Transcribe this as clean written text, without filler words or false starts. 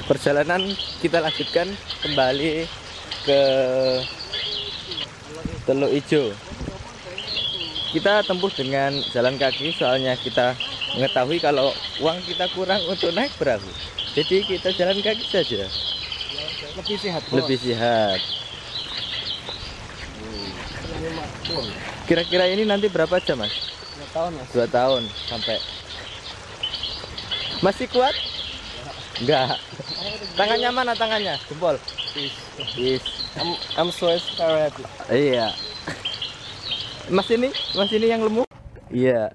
perjalanan kita lanjutkan kembali ke Teluk Ijo. Kita tempuh dengan jalan kaki soalnya kita mengetahui kalau uang kita kurang untuk naik perahu. Jadi kita jalan kaki saja. Lebih sehat. Lebih sehat. Kira-kira ini nanti berapa jam, Mas? 2 tahun, Mas. 2 tahun sampai. Masih kuat? Enggak. Tangannya mana tangannya? Jempol. Is. I'm so happy. Iya. Mas ini yang lemu? Iya.